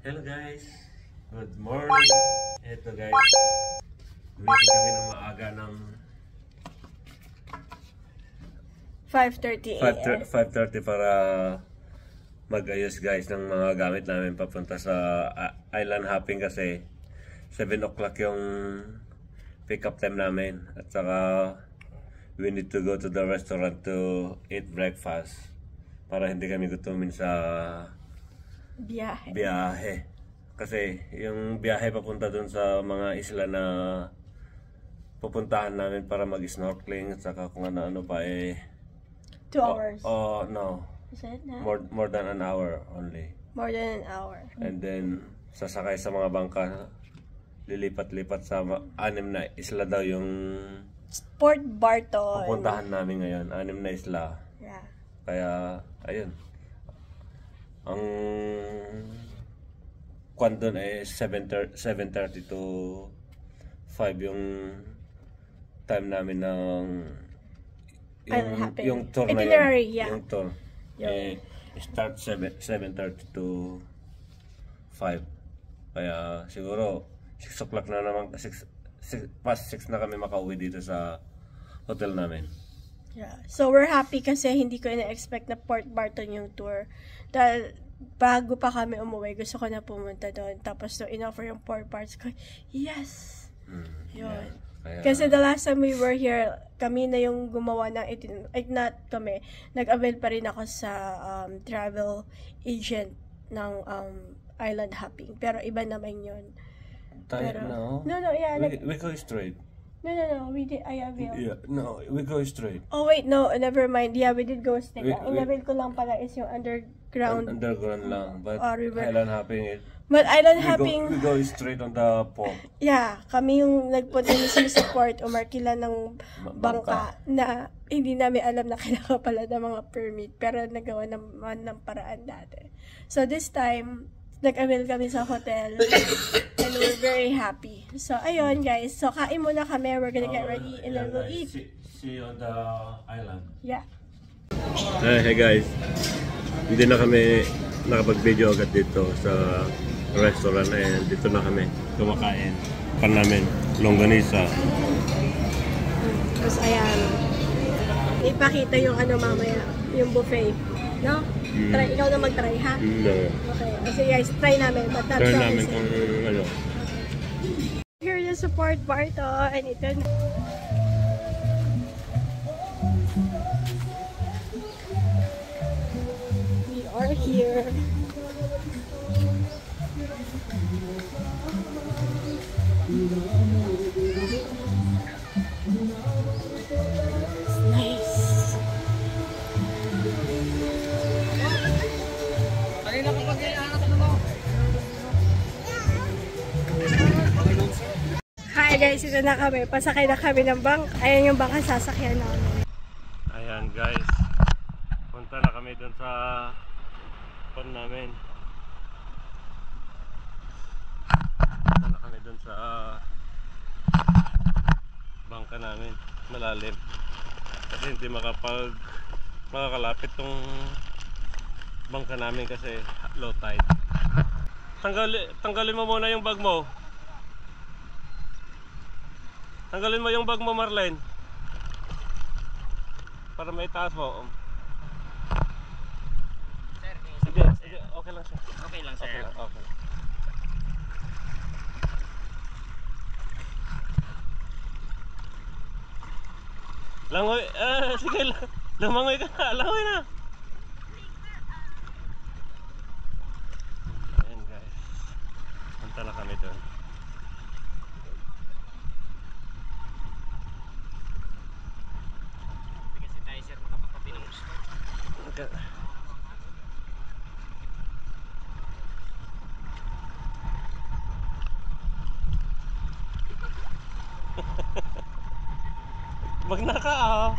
Hello guys, good morning. Ito guys, gumising kami ng maaga ng 5:30 a.m. 5:30 para mag-ayos guys ng mga gamit namin papunta sa island hopping kasi 7 o'clock yung pick up time namin at saka we need to go to the restaurant to eat breakfast para hindi kami gutumin sa biyahe. Kasi yung biyahe papunta dun sa mga isla na pupuntahan namin para mag-snorkeling at saka kung ano-ano pa 2 hours. Oh no. Is it na? More than an hour only. More than an hour. And then sasakay sa mga bangka, lilipat-lipat sa 6 na isla daw yung Port Barton. pupuntahan namin ngayon. 6 na isla. Yeah. Kaya ayun. Ang kwan doon ay 7:30 to 5 yung time namin ng yung tour na itinerary, yun. yeah. Yung tour. Start 7:30 to 5. Kaya siguro 6 o'clock na naman, past 6 na kami makauwi dito sa hotel namin. Yeah. So we're happy kasi hindi ko ina-expect na Port Barton yung tour. Dahil bago pa kami umuwi, gusto ko na pumunta doon. Tapos nung in-offer yung Port Barton ko, yes! Yun. Yeah. Kaya, Kasi the last time we were here, kami na yung gumawa ng not kami. Nag-avail pa rin ako sa travel agent ng island hopping. Pero iba naman yun. No, yeah. we go straight. No, we did, I availed. Yeah, no, we go straight. Oh wait, no, never mind. Yeah, we did go straight. We- In-avail ko lang pala is yung underground. Underground lang, but River. island hopping it. But island hopping, We go straight on the port. yeah, kami yung nagpunta mismo sa port, umarkila ng Bangka. bangka na hindi namin alam na kailangan pala ng mga permit, pero nagawa naman ng paraan dati. So this time, nag-avail kami sa hotel and we're very happy. So ayun guys, so kain muna kami, we're gonna get ready and then we'll eat. See you on the island. Yeah. Hey guys, hindi na kami nakapag-video agad dito sa restaurant and dito na kami kumakain. Pan namin, longganisa. Tapos ayan, ipakita yung ano mamaya, yung buffet. No? Try, ikaw na mag-try ha? No. Okay, kasi guys, try namin, but not Turn namin promising. kung ano. Here yung support Barton, and ito na. We are here. It's nice. Hi guys, ito na kami. Pasakay na kami ng bank. Ayan yung bangka sasakyan namin. Ayan guys, punta na kami dun sa pan namin. Punta na kami dun sa bangka namin, malalim. Kasi hindi makakalapit tong bangka namin kasi low tide. Tanggalin mo muna yung bag mo. Tanggalin mo yung bag mo, Marlene. Para may taas mo. Sir, Sige, okay lang siya. okay lang, sir. Okay lang, okay. Langoy, sige, lumangoy ka na, langoy na. Ayan guys, punta na kami doon. Hindi kasi tayo, sir, makapagpapi ng gusto. Wag na ka ah.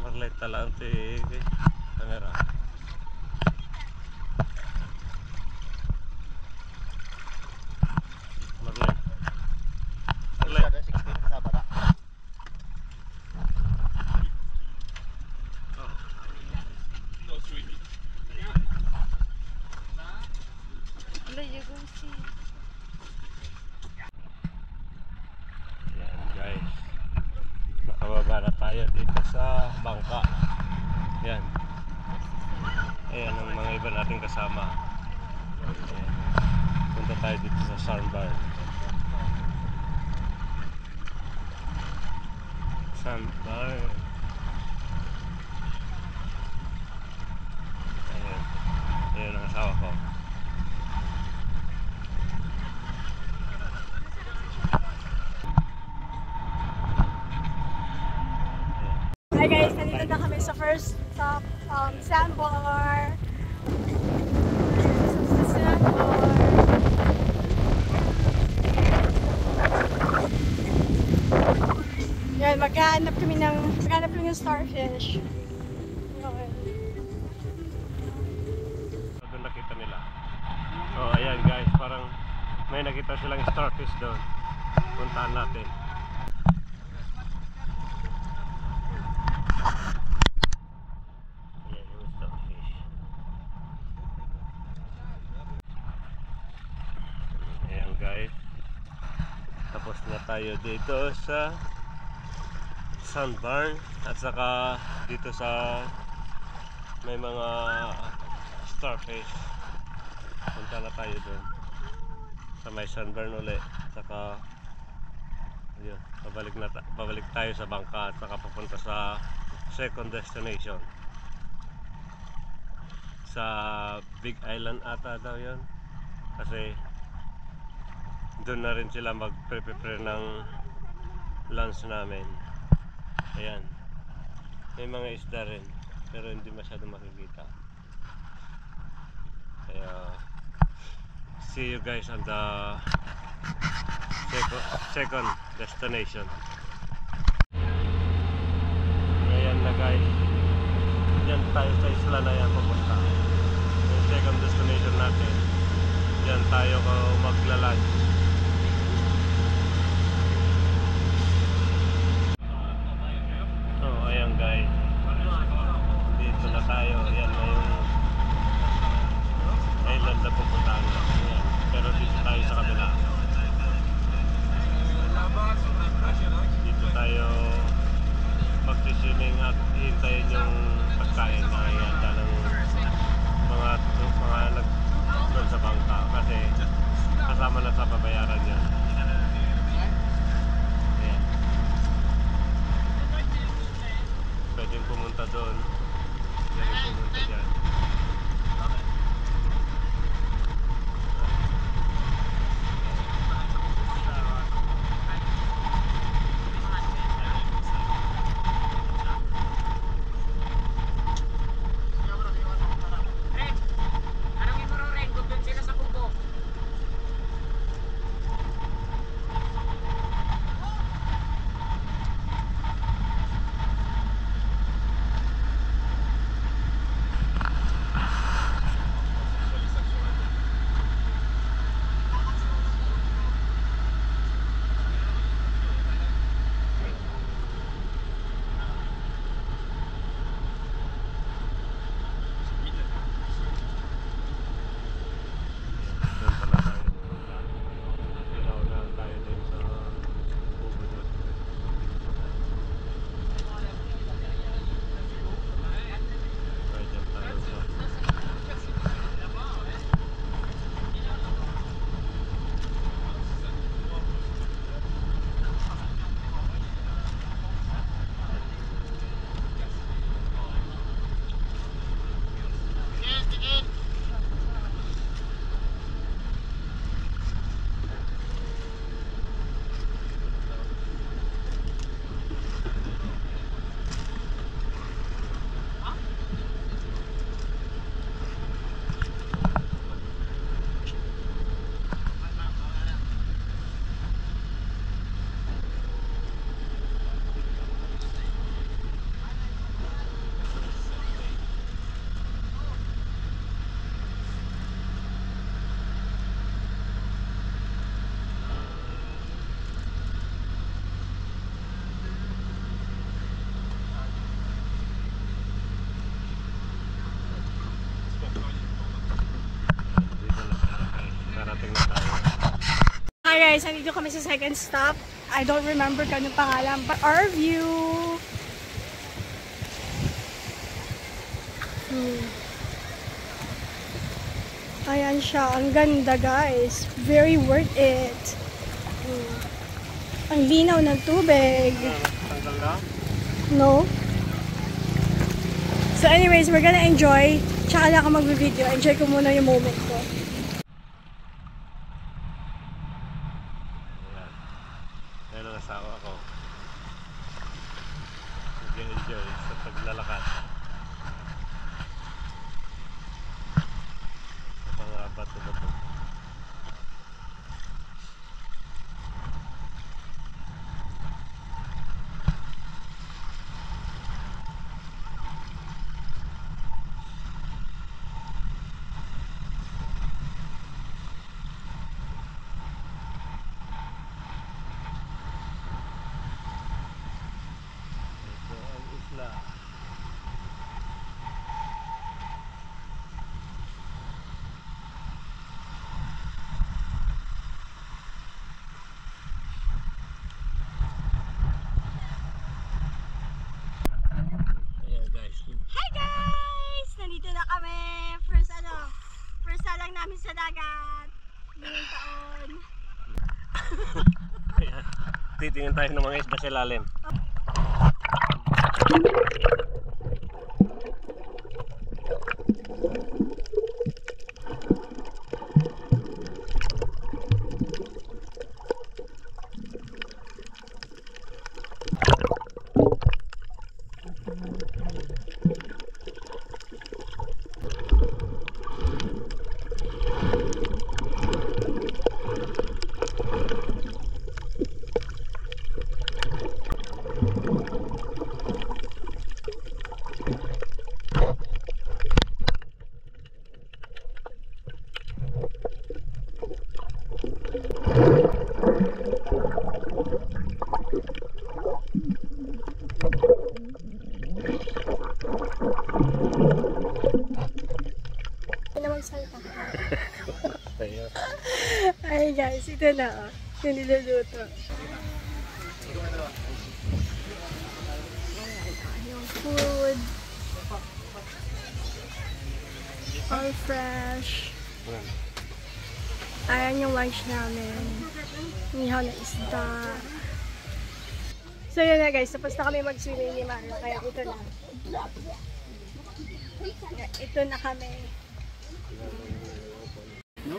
Marlene talaan ti kamera. Marlene. Yan guys, nakababa na tayo dito sa bangka. Yan, ayan ang mga iba nating kasama. Ayan. Punta tayo dito sa sandbar. Sandbar. Ayan, ayan ang asawa ko. Hi guys, nandito na kami sa first stop, sandbar. Sa sandbar. Yan, maghanap kami ng starfish. Yun. Doon nakita nila. Oh, ayan guys, parang may nakita silang starfish doon. Puntaan natin. Ayan yung starfish. Ayan guys. Tapos na tayo dito sa sandbar at saka dito sa may mga starfish. Punta na tayo doon sa may sandbar ulit. Saka yun, pabalik tayo sa bangka at saka papunta sa second destination sa Big Island ata daw yun, kasi doon na rin sila mag-prepare ng lunch namin. Ayan, may mga isda rin pero hindi masyado makikita. Kaya see you guys on the second destination. Ayan na guys, diyan tayo sa isla na yan pupunta. Yung second destination natin, diyan tayo magla-lunch. So ayan guys, dito na tayo. Ayan na yung island na pupuntahan. Ayan. Pero dito tayo sa kabila. Dito tayo mag-swimming at hintayin yung pagkain na ihanda ng mga doon sa bangka, kasi kasama na sa babayaran yun. Ayan. Pwedeng pumunta doon, pwedeng pumunta dyan. Hi guys, nandito kami sa second stop. I don't remember kung anong pangalan, but our view. Ayan siya. Ang ganda guys. Very worth it. Ang linaw ng tubig. No? So anyways, we're gonna enjoy. Tsaka lang ako mag-video. Enjoy ko muna yung moment ko. Yan ang asawa ko. Nag-enjoy sa paglalakad. Sa mga bato-bato. Ito ang isla. Ayan guys. Hi guys! Nandito na kami. First lang namin sa dagat. Ngayong taon. Ayan. Titingin tayo ng mga isda sa ilalim. Ayan. Ay guys, ito na oh. Yung niluluto. Yung food. All fresh. Ayan yung lunch namin. Nihaw na isda. So yun na guys, tapos na kami mag-swimming ni Mara. Kaya ito na. Ito na kami.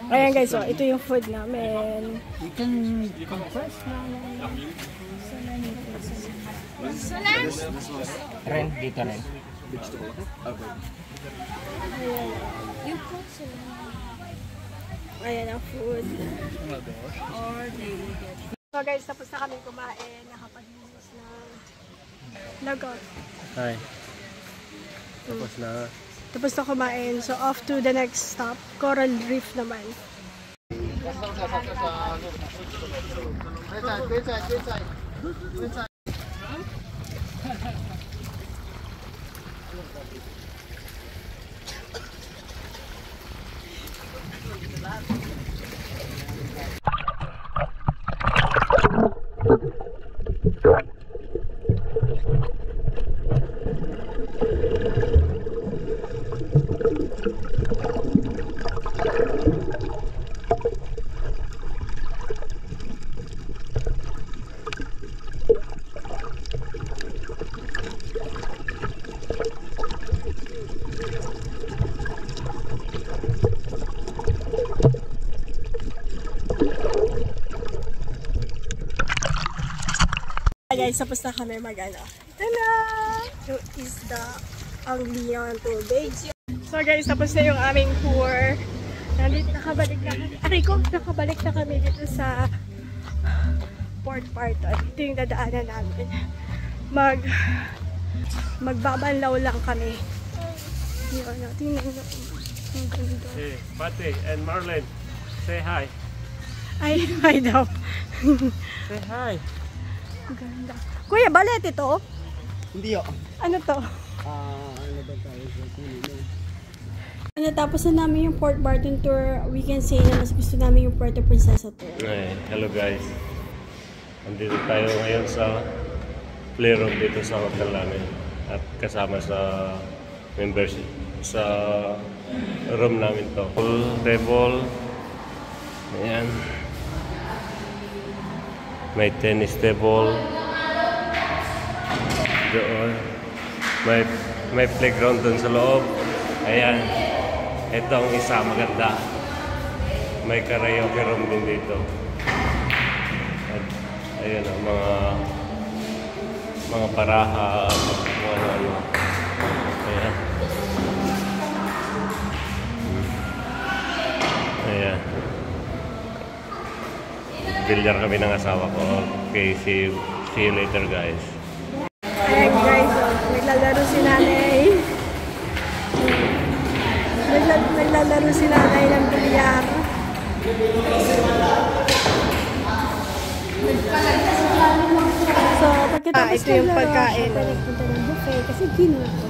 Ayan guys, so ito yung food namin. You can press namin. Ren, dito rin. Ayan ang food. So guys, tapos na kami kumain. Nakapag-inis na lagot. Hi. Tapos na. Tapos na kumain. So off to the next stop. Coral Reef naman. Guys, tapos na kami mag-ano. Ito na! Yung isda, ang linaw ng tubig. So guys, tapos na yung aming tour. Nakabalik na kami. Nakabalik na kami dito sa Port Barton. Ito yung dadaanan namin. Magbabanlaw lang kami. Yun, tingnan nyo. Ang ganda. Hey, Pati and Marlene, say hi. Ay, hi daw. Say hi. Ang ganda. Kuya, balet ito? Hindi o. Ano to? Ano ba tayo sa Natapos na namin yung Port Barton tour. We can say na mas gusto namin yung Puerto Princesa tour. Ay, hello guys. Andito tayo ngayon sa playroom dito sa hotel namin. At kasama sa membership sa room namin to. Pool table. Ayan. May tennis table. Doon. May playground dun sa loob. Ayan. Ito ang isa maganda. May karaoke room din dito. At ayan ang mga paraha, mga ano. Ayan. Ayan. Bilyar kami ng asawa ko. Okay, see you later guys. Ayan guys, naglalaro si nanay. Naglalaro si nanay ng bilyar. So, pagkatapos ito yung pagkain. Nagpunta ng buffet kasi ginuto.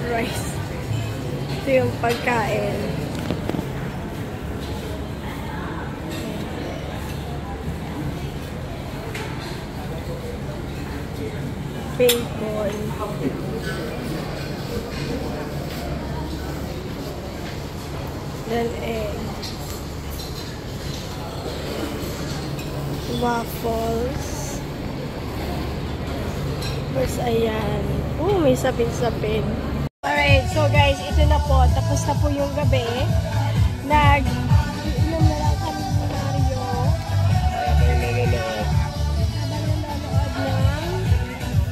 Rice. Ito yung pagkain. Bacon. Then egg. Waffles. Tapos ayan. Oh, may sapin-sapin. Alright, so guys, ito na po. Tapos na po yung gabi. Inom na lang kami ni Mario. Habang nanonood ng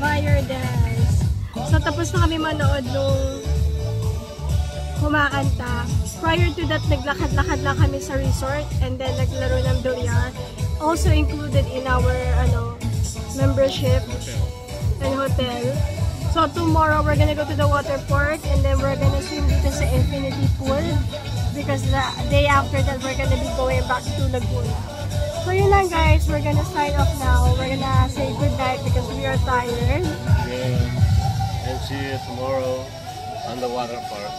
Fire Dance. So, tapos na kami manood nung kumakanta. Prior to that, naglakad-lakad lang kami sa resort and then naglaro ng bilyar. Also included in our membership and hotel. So tomorrow we're gonna go to the water park and then we're gonna swim dito sa infinity pool because the day after that we're gonna be going back to Laguna. So yun lang guys, we're gonna sign off now. We're gonna say good night because we are tired. Yeah. And see you tomorrow on the water park.